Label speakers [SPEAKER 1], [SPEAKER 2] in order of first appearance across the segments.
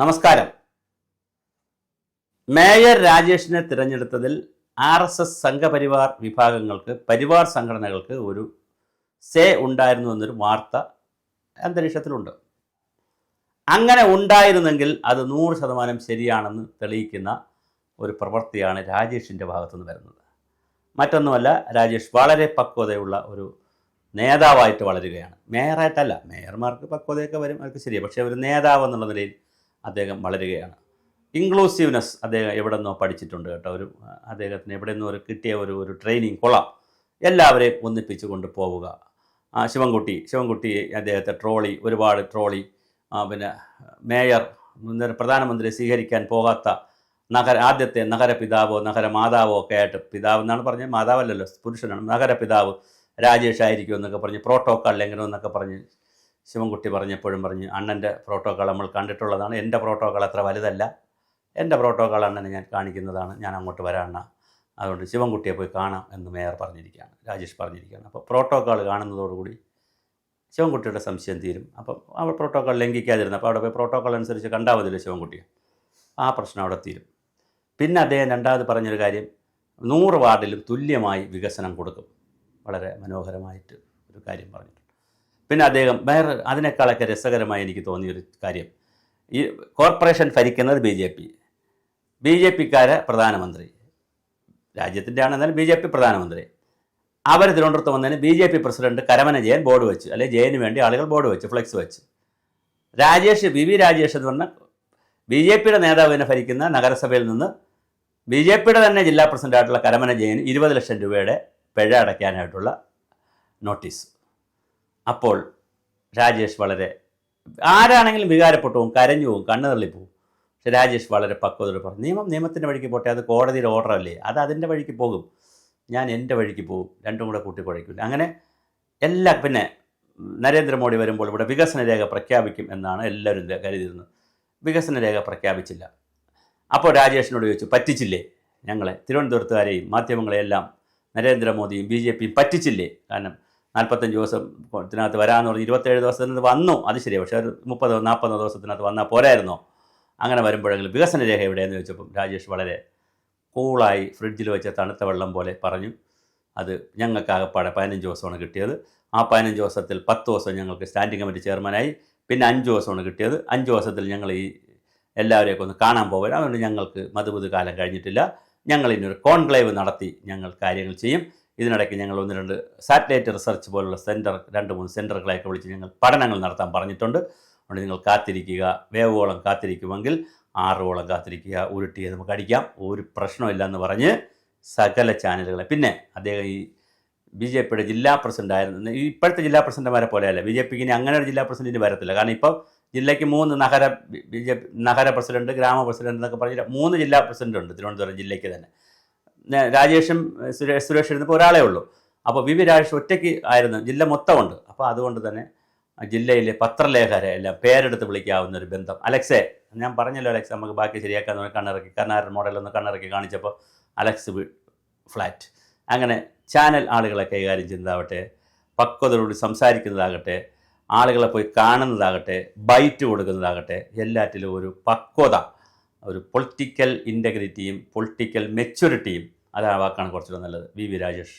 [SPEAKER 1] നമസ്കാരം. Mayor രാജേഷിനെ തിരഞ്ഞെടുത്തതിൽ RSS Sangh Parivar വിഭാഗങ്ങൾക്ക്, പരിവാർ സംഘടനകൾക്ക് ഒരു സേ ഉണ്ടായിരുന്നു എന്നൊരു വാർത്ത അന്തരീക്ഷത്തിലുണ്ട്. അങ്ങനെ ഉണ്ടായിരുന്നെങ്കിൽ അത് 100% ശരിയാണെന്ന് തെളിയിക്കുന്ന ഒരു പ്രവൃത്തിയാണ് രാജേഷിൻ്റെ ഭാഗത്തുനിന്ന് വരുന്നത്. മറ്റൊന്നുമല്ല, രാജേഷ് വളരെ പക്വതയുള്ള ഒരു നേതാവായിട്ട് വളരുകയാണ്. മേയറായിട്ടല്ല, മേയർമാർക്ക് പക്വതയൊക്കെ വരും, അതൊക്കെ ശരിയാണ്. പക്ഷേ ഒരു നേതാവ് എന്നുള്ള നിലയിൽ അദ്ദേഹം വളരുകയാണ്. ഇൻക്ലൂസീവ്നെസ് അദ്ദേഹം എവിടെ നിന്നോ പഠിച്ചിട്ടുണ്ട് കേട്ടോ. അദ്ദേഹത്തിന് എവിടെ നിന്നോ കിട്ടിയ ഒരു ട്രെയിനിങ് കൊള്ളാം. എല്ലാവരെയും ഒന്നിപ്പിച്ച് കൊണ്ട് പോവുക. ശിവൻകുട്ടി അദ്ദേഹത്തെ ഒരുപാട് ട്രോളി. പിന്നെ മേയർ പ്രധാനമന്ത്രി സ്വീകരിക്കാൻ പോകാത്ത ആദ്യത്തെ നഗരപിതാവോ നഗരമാതാവോ ഒക്കെ ആയിട്ട്, പിതാവ് എന്നാണ് പറഞ്ഞത്, മാതാവല്ലല്ലോ, പുരുഷനാണ്, നഗരപിതാവ് രാജേഷ് ആയിരിക്കും എന്നൊക്കെ പറഞ്ഞ് പ്രോട്ടോക്കോൾ ലംഘനം എന്നൊക്കെ പറഞ്ഞ് ശിവൻകുട്ടി പറഞ്ഞപ്പോഴും പറഞ്ഞ് അണ്ണൻ്റെ പ്രോട്ടോക്കോൾ നമ്മൾ കണ്ടിട്ടുള്ളതാണ്, എൻ്റെ പ്രോട്ടോക്കോൾ അത്ര വലുതല്ല, എൻ്റെ പ്രോട്ടോക്കോൾ അണ്ണനെ ഞാൻ കാണിക്കുന്നതാണ്, ഞാൻ അങ്ങോട്ട് വരാണ്ണ, അതുകൊണ്ട് ശിവൻകുട്ടിയെ പോയി കാണാം എന്ന് മേയർ പറഞ്ഞിരിക്കുകയാണ്, രാജേഷ് പറഞ്ഞിരിക്കുകയാണ്. അപ്പോൾ പ്രോട്ടോക്കോൾ കാണുന്നതോടുകൂടി ശിവൻകുട്ടിയുടെ സംശയം തീരും. അപ്പം അവിടെ പ്രോട്ടോക്കോൾ ലംഘിക്കാതിരുന്നു. അപ്പോൾ അവിടെ പോയി പ്രോട്ടോക്കോൾ അനുസരിച്ച് കണ്ടാൽ മതിയല്ലോ ശിവൻകുട്ടിയെ, ആ പ്രശ്നം അവിടെ തീരും. പിന്നെ അദ്ദേഹം രണ്ടാമത് പറഞ്ഞൊരു കാര്യം, 100 വാർഡിലും തുല്യമായി വികസനം കൊടുക്കും. വളരെ മനോഹരമായിട്ട് ഒരു കാര്യം പറഞ്ഞിട്ടുണ്ട്. പിന്നെ അദ്ദേഹം വേറെ അതിനേക്കാളൊക്കെ രസകരമായി എനിക്ക് തോന്നിയൊരു കാര്യം, ഈ കോർപ്പറേഷൻ ഭരിക്കുന്നത് ബി ജെ പിക്കാരെ പ്രധാനമന്ത്രി, രാജ്യത്തിൻ്റെ ആണെന്നാലും BJP പ്രധാനമന്ത്രി, അവർ തിരുവനന്തപുരത്ത് വന്നതിന് BJP president Karamana Jayan board വെച്ച്, അല്ലെങ്കിൽ ജയന് വേണ്ടി ആളുകൾ ബോർഡ് വെച്ച്, ഫ്ലെക്സ് വെച്ച്. വി രാജേഷ് എന്ന് പറഞ്ഞാൽ BJPയുടെ നേതാവിനെ ഭരിക്കുന്ന നഗരസഭയിൽ നിന്ന് BJPയുടെ തന്നെ ജില്ലാ പ്രസിഡന്റായിട്ടുള്ള കരമന ജയന് 20 ലക്ഷം രൂപയുടെ പിഴ അടയ്ക്കാനായിട്ടുള്ള നോട്ടീസ്. അപ്പോൾ രാജേഷ് വളരെ, ആരാണെങ്കിലും വികാരപ്പെട്ടു പോകും, കരഞ്ഞു പോകും, കണ്ണു തള്ളിപ്പോവും. പക്ഷെ രാജേഷ് വളരെ പക്വതയോട് പറഞ്ഞു, നിയമത്തിൻ്റെ വഴിക്ക് പോട്ടെ, അത് കോടതിയുടെ ഓർഡർ അല്ലേ, അത് അതിൻ്റെ വഴിക്ക് പോകും, ഞാൻ എൻ്റെ വഴിക്ക് പോകും, രണ്ടും കൂടെ കൂട്ടിക്കുഴയ്ക്കില്ല. അങ്ങനെ പിന്നെ നരേന്ദ്രമോദി വരുമ്പോൾ ഇവിടെ വികസന രേഖ പ്രഖ്യാപിക്കും എന്നാണ് എല്ലാവരും കരുതിയിരുന്നത്. വികസന രേഖ പ്രഖ്യാപിച്ചില്ല. അപ്പോൾ രാജേഷിനോട് ചോദിച്ചു, പറ്റിച്ചില്ലേ ഞങ്ങളെ, തിരുവനന്തപുരത്തുകാരെയും മാധ്യമങ്ങളെയെല്ലാം നരേന്ദ്രമോദിയും BJPയും പറ്റിച്ചില്ലേ? കാരണം 45 ദിവസത്തിനകത്ത് വരാമെന്ന് പറഞ്ഞ് 27 ദിവസത്തിനകത്ത് വന്നു, അത് ശരിയാണ്, പക്ഷേ ഒരു 30-40 ദിവസത്തിനകത്ത് വന്നാൽ പോരായിരുന്നോ? അങ്ങനെ വരുമ്പോഴെങ്കിലും വികസന രേഖ എവിടെയെന്ന് ചോദിച്ചപ്പം രാജേഷ് വളരെ കൂളായി ഫ്രിഡ്ജിൽ വെച്ച തണുത്ത വെള്ളം പോലെ പറഞ്ഞു, അത് ഞങ്ങൾക്കാകപ്പാടെ 15 ദിവസമാണ് കിട്ടിയത്. ആ 15 ദിവസത്തിൽ 10 ദിവസം ഞങ്ങൾക്ക് സ്റ്റാൻഡിംഗ് കമ്മിറ്റി ചെയർമാനായി, പിന്നെ 5 ദിവസമാണ് കിട്ടിയത്. 5 ദിവസത്തിൽ ഞങ്ങൾ ഈ എല്ലാവരെയൊക്കെ ഒന്ന് കാണാൻ പോകാൻ, അതുകൊണ്ട് ഞങ്ങൾക്ക് മധുപുത് കാലം കഴിഞ്ഞിട്ടില്ല. ഞങ്ങൾ ഇന്നൊരു കോൺക്ലേവ് നടത്തി ഞങ്ങൾ കാര്യങ്ങൾ ചെയ്യും. ഇതിനിടയ്ക്ക് ഞങ്ങൾ 1-2 സാറ്റലൈറ്റ് റിസർച്ച് പോലുള്ള 2-3 സെൻറ്ററുകളെയൊക്കെ വിളിച്ച് ഞങ്ങൾ പഠനങ്ങൾ നടത്താൻ പറഞ്ഞിട്ടുണ്ട്. അതുകൊണ്ട് നിങ്ങൾ കാത്തിരിക്കുക, വേവോളം കാത്തിരിക്കുമെങ്കിൽ 6 ഓളം കാത്തിരിക്കുക, ഉരുട്ടിയെ നമുക്ക് അടിക്കാം, ഒരു പ്രശ്നമില്ല എന്ന് പറഞ്ഞ് സകല ചാനലുകളെ. പിന്നെ അദ്ദേഹം ഈ BJPയുടെ ജില്ലാ പ്രസിഡൻ്റായിരുന്നു. ഇപ്പോഴത്തെ ജില്ലാ പ്രസിഡന്റുമാരെ പോലെയല്ല, BJPക്ക് ഇനി അങ്ങനെ ഒരു ജില്ലാ പ്രസിഡന്റ് വരത്തില്ല. കാരണം ഇപ്പോൾ ജില്ലയ്ക്ക് 3 നഗര പ്രസിഡന്റ്, ഗ്രാമ പ്രസിഡന്റ് എന്നൊക്കെ പറഞ്ഞ് 3 ജില്ലാ പ്രസിഡന്റ് ഉണ്ട് തിരുവനന്തപുരം ജില്ലയ്ക്ക് തന്നെ. രാജേഷും സുരേഷ് ഇരുന്നപ്പോൾ ഒരാളേ ഉള്ളൂ. അപ്പോൾ വി രാജേഷ് ഒറ്റയ്ക്ക് ആയിരുന്നു, ജില്ല മൊത്തമുണ്ട്. അപ്പോൾ അതുകൊണ്ട് തന്നെ ജില്ലയിലെ പത്രലേഖരെ എല്ലാം പേരെടുത്ത് വിളിക്കാവുന്ന ഒരു ബന്ധം. അലക്സേ, ഞാൻ പറഞ്ഞല്ലോ അലക്സ് നമുക്ക് ബാക്കി ശരിയാക്കാന്ന് പറഞ്ഞ് കണ്ണിറക്കി, കർണാടൻ മോഡലൊന്ന് കണ്ണിറക്കി കാണിച്ചപ്പോൾ അലക്സ് ഫ്ലാറ്റ്. അങ്ങനെ ചാനൽ ആളുകളെ കൈകാര്യം ചെയ്യുന്നതാവട്ടെ, പക്വതയോട് സംസാരിക്കുന്നതാകട്ടെ, ആളുകളെ പോയി കാണുന്നതാകട്ടെ, ബൈറ്റ് കൊടുക്കുന്നതാകട്ടെ, എല്ലാറ്റിലും ഒരു പക്വത, ഒരു പൊളിറ്റിക്കൽ ഇൻറ്റഗ്രിറ്റിയും പൊളിറ്റിക്കൽ മെച്യൂരിറ്റിയും, അതാണ് വാക്കാണ് കുറച്ചുകൂടെ നല്ലത്, വി രാജേഷ്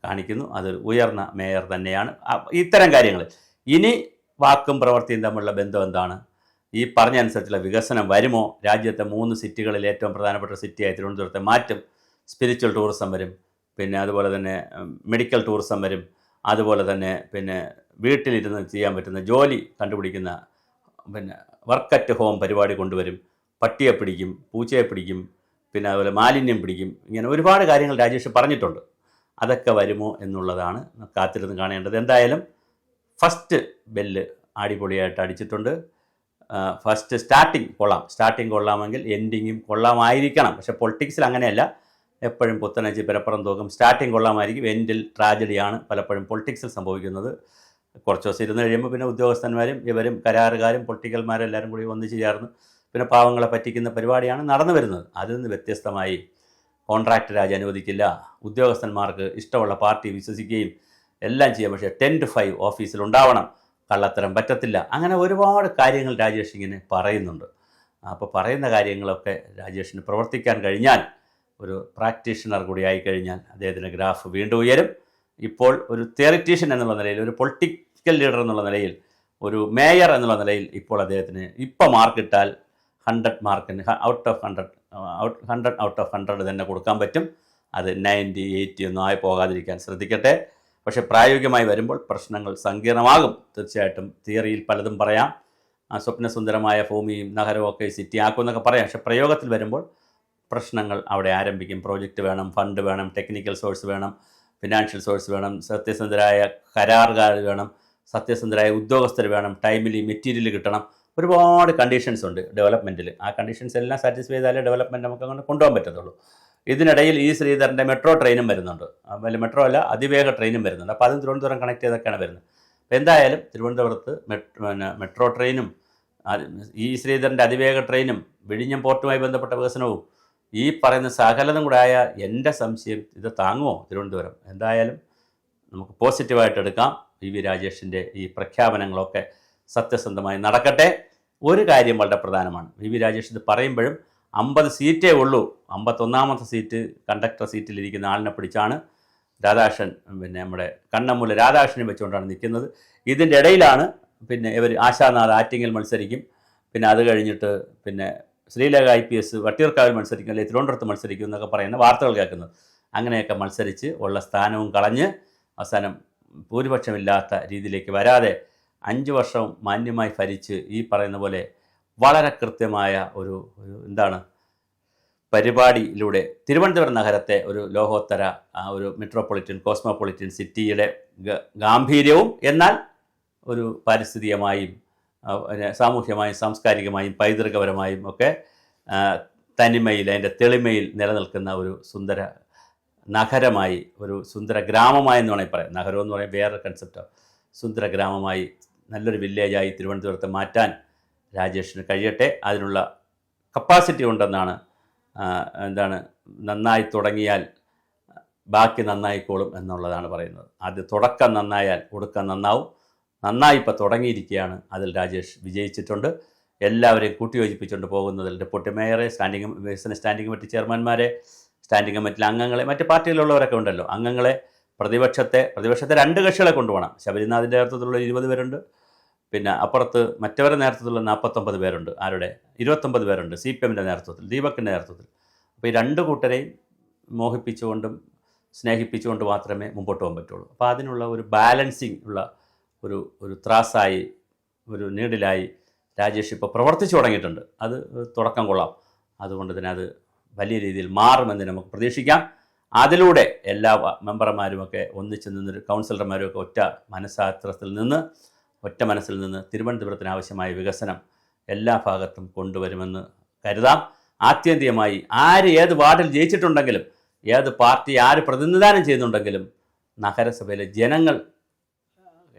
[SPEAKER 1] കാണിക്കുന്നു. അതൊരു ഉയർന്ന മേയർ തന്നെയാണ്. ഇത്തരം കാര്യങ്ങളിൽ ഇനി വാക്കും പ്രവൃത്തിയും തമ്മിലുള്ള ബന്ധം എന്താണ്? ഈ പറഞ്ഞ അനുസരിച്ചുള്ള വികസനം വരുമോ? രാജ്യത്തെ 3 സിറ്റികളിൽ ഏറ്റവും പ്രധാനപ്പെട്ട സിറ്റിയായി തിരുവനന്തപുരത്തെ മാറ്റും. സ്പിരിച്വൽ ടൂറിസം വരും, പിന്നെ അതുപോലെ തന്നെ മെഡിക്കൽ ടൂറിസം വരും, അതുപോലെ തന്നെ പിന്നെ വീട്ടിലിരുന്ന് ചെയ്യാൻ പറ്റുന്ന ജോലി കണ്ടുപിടിക്കുന്ന പിന്നെ വർക്ക് അറ്റ് ഹോം പരിപാടി കൊണ്ടുവരും. പട്ടിയെ പിടിക്കും, പൂച്ചയെ പിടിക്കും, പിന്നെ അതുപോലെ മാലിന്യം പിടിക്കും. ഇങ്ങനെ ഒരുപാട് കാര്യങ്ങൾ രാജേഷ് പറഞ്ഞിട്ടുണ്ട്. അതൊക്കെ വരുമോ എന്നുള്ളതാണ് കാത്തിരുന്ന് കാണേണ്ടത്. എന്തായാലും ഫസ്റ്റ് ബെല്ല് അടിപൊളിയായിട്ട് അടിച്ചിട്ടുണ്ട്. ഫസ്റ്റ് സ്റ്റാർട്ടിങ് കൊള്ളാമെങ്കിൽ എൻഡിങ്ങും കൊള്ളാമായിരിക്കണം. പക്ഷേ പൊളിറ്റിക്സിൽ അങ്ങനെയല്ല, എപ്പോഴും പുത്തനച്ചി പരപ്പുറം തോക്കും. സ്റ്റാർട്ടിങ് കൊള്ളാമായിരിക്കും, എൻഡിൽ ട്രാജഡിയാണ് പലപ്പോഴും പൊളിറ്റിക്സിൽ സംഭവിക്കുന്നത്. കുറച്ച് ദിവസം ഇരുന്ന് കഴിയുമ്പോൾ പിന്നെ ഉദ്യോഗസ്ഥന്മാരും ഇവരും കരാറുകാരും പൊളിറ്റിക്കൽമാരും എല്ലാവരും കൂടി ഒന്നിച്ച് ചേർന്ന് പിന്നെ പാവങ്ങളെ പറ്റിക്കുന്ന പരിപാടിയാണ് നടന്നു വരുന്നത്. അതിൽ നിന്ന് വ്യത്യസ്തമായി കോൺട്രാക്ട് രാജ് അനുവദിക്കില്ല, ഉദ്യോഗസ്ഥന്മാർക്ക് ഇഷ്ടമുള്ള പാർട്ടി വിശ്വസിക്കുകയും എല്ലാം ചെയ്യാം, പക്ഷേ 10 to 5 ഓഫീസിലുണ്ടാവണം, കള്ളത്തരം പറ്റത്തില്ല. അങ്ങനെ ഒരുപാട് കാര്യങ്ങൾ രാജേഷ് ഇങ്ങനെ പറയുന്നുണ്ട്. അപ്പോൾ പറയുന്ന കാര്യങ്ങളൊക്കെ രാജേഷിന് പ്രവർത്തിക്കാൻ കഴിഞ്ഞാൽ, ഒരു പ്രാക്ടീഷണർ കൂടി ആയിക്കഴിഞ്ഞാൽ അദ്ദേഹത്തിൻ്റെ ഗ്രാഫ് വീണ്ടും ഉയരും. ഇപ്പോൾ ഒരു തിയറിറ്റീഷ്യൻ എന്നുള്ള നിലയിൽ, ഒരു പൊളിറ്റിക്കൽ ലീഡർ എന്നുള്ള നിലയിൽ, ഒരു മേയർ എന്നുള്ള നിലയിൽ ഇപ്പോൾ അദ്ദേഹത്തിന് മാർക്കിട്ടാൽ 100 മാർക്കിന് ഔട്ട് ഓഫ് 100 തന്നെ കൊടുക്കാൻ പറ്റും. അത് 90, 80 ഒന്നും ആയി പോകാതിരിക്കാൻ ശ്രദ്ധിക്കട്ടെ. പക്ഷേ പ്രായോഗികമായി വരുമ്പോൾ പ്രശ്നങ്ങൾ സങ്കീർണമാകും. തീർച്ചയായിട്ടും തിയറിയിൽ പലതും പറയാം, സ്വപ്നസുന്ദരമായ ഭൂമിയും നഗരവും ഒക്കെ സിറ്റി ആക്കുമെന്നൊക്കെ പറയാം. പക്ഷേ പ്രയോഗത്തിൽ വരുമ്പോൾ പ്രശ്നങ്ങൾ അവിടെ ആരംഭിക്കും. പ്രോജക്റ്റ് വേണം, ഫണ്ട് വേണം, ടെക്നിക്കൽ സോഴ്സ് വേണം, ഫിനാൻഷ്യൽ സോഴ്സ് വേണം, സത്യസന്ധരായ കരാറുകാർ വേണം, സത്യസന്ധരായ ഉദ്യോഗസ്ഥർ വേണം, ടൈമിലി മെറ്റീരിയൽ കിട്ടണം. ഒരുപാട് കണ്ടീഷൻസ് ഉണ്ട് ഡെവലപ്മെൻറ്റിൽ. ആ കണ്ടീഷൻസ് എല്ലാം സാറ്റിസ്ഫൈ ചെയ്താലേ ഡെവലപ്മെൻറ്റ് നമുക്ക് അങ്ങനെ കൊണ്ടുപോകാൻ പറ്റത്തുള്ളൂ. ഇതിനിടയിൽ ശ്രീധരൻ്റെ മെട്രോ ട്രെയിനും വരുന്നുണ്ട്. വലിയ മെട്രോ അല്ല, അതിവേഗ ട്രെയിനും വരുന്നുണ്ട്. അപ്പോൾ അതും തിരുവനന്തപുരം കണക്ട് ചെയ്തൊക്കെയാണ് വരുന്നത്. അപ്പോൾ എന്തായാലും തിരുവനന്തപുരത്ത് മെട്രോ ട്രെയിനും ശ്രീധരൻ്റെ അതിവേഗ ട്രെയിനും വിഴിഞ്ഞം പോർട്ടുമായി ബന്ധപ്പെട്ട വികസനവും ഈ പറയുന്ന സകലതും കൂടെ ആയ എൻ്റെ സംശയം, ഇത് താങ്ങുമോ തിരുവനന്തപുരം? എന്തായാലും നമുക്ക് പോസിറ്റീവായിട്ട് എടുക്കാം. വി രാജേഷിൻ്റെ ഈ പ്രഖ്യാപനങ്ങളൊക്കെ സത്യസന്ധമായി നടക്കട്ടെ. ഒരു കാര്യം വളരെ പ്രധാനമാണ്. വി രാജേഷ് ഇത് പറയുമ്പോഴും 50 സീറ്റേ ഉള്ളൂ. 51ാമത്തെ സീറ്റ് കണ്ടക്ടർ സീറ്റിലിരിക്കുന്ന ആളിനെ പിടിച്ചാണ് രാധാകൃഷ്ണൻ, നമ്മുടെ കണ്ണമ്മൂല രാധാകൃഷ്ണനെ വെച്ചുകൊണ്ടാണ് നിൽക്കുന്നത്. ഇതിൻ്റെ ഇടയിലാണ് ഇവർ ആശാനാഥ് ആറ്റിങ്ങൽ മത്സരിക്കും, അത് കഴിഞ്ഞിട്ട് ശ്രീലേഖ IPS വട്ടിയൂർക്കാവിൽ മത്സരിക്കും, അല്ലെങ്കിൽ തിരുവനന്തപുരത്ത് മത്സരിക്കും എന്നൊക്കെ പറയുന്ന വാർത്തകൾ കേൾക്കുന്നത്. അങ്ങനെയൊക്കെ മത്സരിച്ച് ഉള്ള സ്ഥാനവും കളഞ്ഞ് അവസാനം ഭൂരിപക്ഷമില്ലാത്ത രീതിയിലേക്ക് വരാതെ 5 വർഷം മാന്യമായി ഭരിച്ച് ഈ പറയുന്ന പോലെ വളരെ കൃത്യമായ ഒരു പരിപാടിയിലൂടെ തിരുവനന്തപുരം നഗരത്തെ ഒരു ലോകോത്തര ഒരു മെട്രോപൊളിറ്റൻ കോസ്മോപൊളിറ്റൻ സിറ്റിയുടെ ഗാംഭീര്യവും എന്നാൽ ഒരു പാരിസ്ഥിതികമായും സാമൂഹ്യമായും സാംസ്കാരികമായും പൈതൃകപരമായും ഒക്കെ തനിമയിൽ, അതിൻ്റെ തെളിമയിൽ നിലനിൽക്കുന്ന ഒരു സുന്ദര നഗരമായി, ഒരു സുന്ദര ഗ്രാമമായി എന്ന് വേണമെങ്കിൽ പറയാം. നഗരം എന്ന് പറയുമ്പോൾ വേറെ കൺസെപ്റ്റാണ്. സുന്ദര ഗ്രാമമായി, നല്ലൊരു വില്ലേജായി തിരുവനന്തപുരത്തെ മാറ്റാൻ രാജേഷിന് കഴിയട്ടെ. അതിനുള്ള കപ്പാസിറ്റി ഉണ്ടെന്നാണ് നന്നായി തുടങ്ങിയാൽ ബാക്കി നന്നായിക്കോളും എന്നുള്ളതാണ് പറയുന്നത്. അത് തുടക്കം നന്നായാൽ ഒടുക്കം നന്നാവും. നന്നായി ഇപ്പോൾ തുടങ്ങിയിരിക്കുകയാണ്. അതിൽ രാജേഷ് വിജയിച്ചിട്ടുണ്ട്. എല്ലാവരെയും കൂട്ടിയോജിപ്പിച്ചുകൊണ്ട് പോകുന്നതിൽ ഡെപ്യൂട്ടി മേയറെ, വികസന സ്റ്റാൻഡിംഗ് കമ്മിറ്റി ചെയർമാൻമാരെ, സ്റ്റാൻഡിംഗ് കമ്മിറ്റിയിലെ അംഗങ്ങളെ, മറ്റ് പാർട്ടിയിലുള്ളവരൊക്കെ ഉണ്ടല്ലോ, അംഗങ്ങളെ, പ്രതിപക്ഷത്തെ 2 കക്ഷികളെ കൊണ്ടുപോകണം. ശബരിനാഥിൻ്റെ നേതൃത്വത്തിലുള്ള 20 പേരുണ്ട്. അപ്പുറത്ത് മറ്റവരുടെ നേതൃത്വത്തിലുള്ള 49 പേരുണ്ട്. 29 പേരുണ്ട് CPMൻ്റെ നേതൃത്വത്തിൽ, ദീപക്കിൻ്റെ നേതൃത്വത്തിൽ. അപ്പോൾ ഈ 2 കൂട്ടരെയും മോഹിപ്പിച്ചുകൊണ്ടും സ്നേഹിപ്പിച്ചുകൊണ്ട് മാത്രമേ മുമ്പോട്ട് പോകാൻ പറ്റുള്ളൂ. അപ്പോൾ അതിനുള്ള ഒരു ബാലൻസിങ് ഉള്ള ഒരു ത്രാസായി, ഒരു നീഡിലായി രാജേഷ് ഇപ്പോൾ പ്രവർത്തിച്ചു തുടങ്ങിയിട്ടുണ്ട്. അത് തുടക്കം കൊള്ളാം. അതുകൊണ്ട് തന്നെ അത് വലിയ രീതിയിൽ മാറുമെന്ന് നമുക്ക് പ്രതീക്ഷിക്കാം. അതിലൂടെ എല്ലാ മെമ്പർമാരുമൊക്കെ ഒന്നിച്ച് നിന്നൊരു കൗൺസിലർമാരുമൊക്കെ ഒറ്റ മനസ്സിൽ നിന്ന് തിരുവനന്തപുരത്തിന് ആവശ്യമായ വികസനം എല്ലാ ഭാഗത്തും കൊണ്ടുവരുമെന്ന് കരുതാം. ആത്യന്തികമായി ഏത് വാർഡിൽ ജയിച്ചിട്ടുണ്ടെങ്കിലും, ഏത് പാർട്ടി പ്രതിനിധാനം ചെയ്യുന്നുണ്ടെങ്കിലും, നഗരസഭയിലെ ജനങ്ങൾ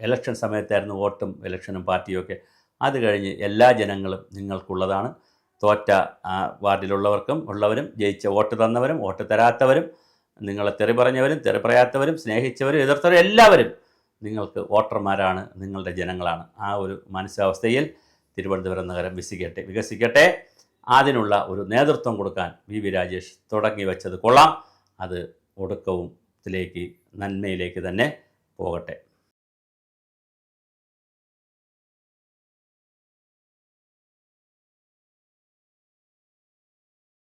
[SPEAKER 1] ഇലക്ഷൻ സമയത്തായിരുന്നു വോട്ടും ഇലക്ഷനും പാർട്ടിയൊക്കെ. അത് കഴിഞ്ഞ് എല്ലാ ജനങ്ങളും നിങ്ങൾക്കുള്ളതാണ്. തോറ്റ വാർഡിലുള്ളവരും ജയിച്ച വോട്ട് തന്നവരും വോട്ട് തരാത്തവരും, നിങ്ങളെ തെറി പറഞ്ഞവരും തെറി പറയാത്തവരും, സ്നേഹിച്ചവരും എതിർത്തവരും എല്ലാവരും നിങ്ങൾക്ക് വോട്ടർമാരാണ്, നിങ്ങളുടെ ജനങ്ങളാണ്. ആ ഒരു മാനസികാവസ്ഥയിൽ തിരുവനന്തപുരം നഗരം വികസിക്കട്ടെ. അതിനുള്ള ഒരു നേതൃത്വം കൊടുക്കാൻ വി രാജേഷ് തുടങ്ങി വെച്ചത് കൊള്ളാം. അത് ഒടുക്കവും നന്മയിലേക്ക് തന്നെ പോകട്ടെ.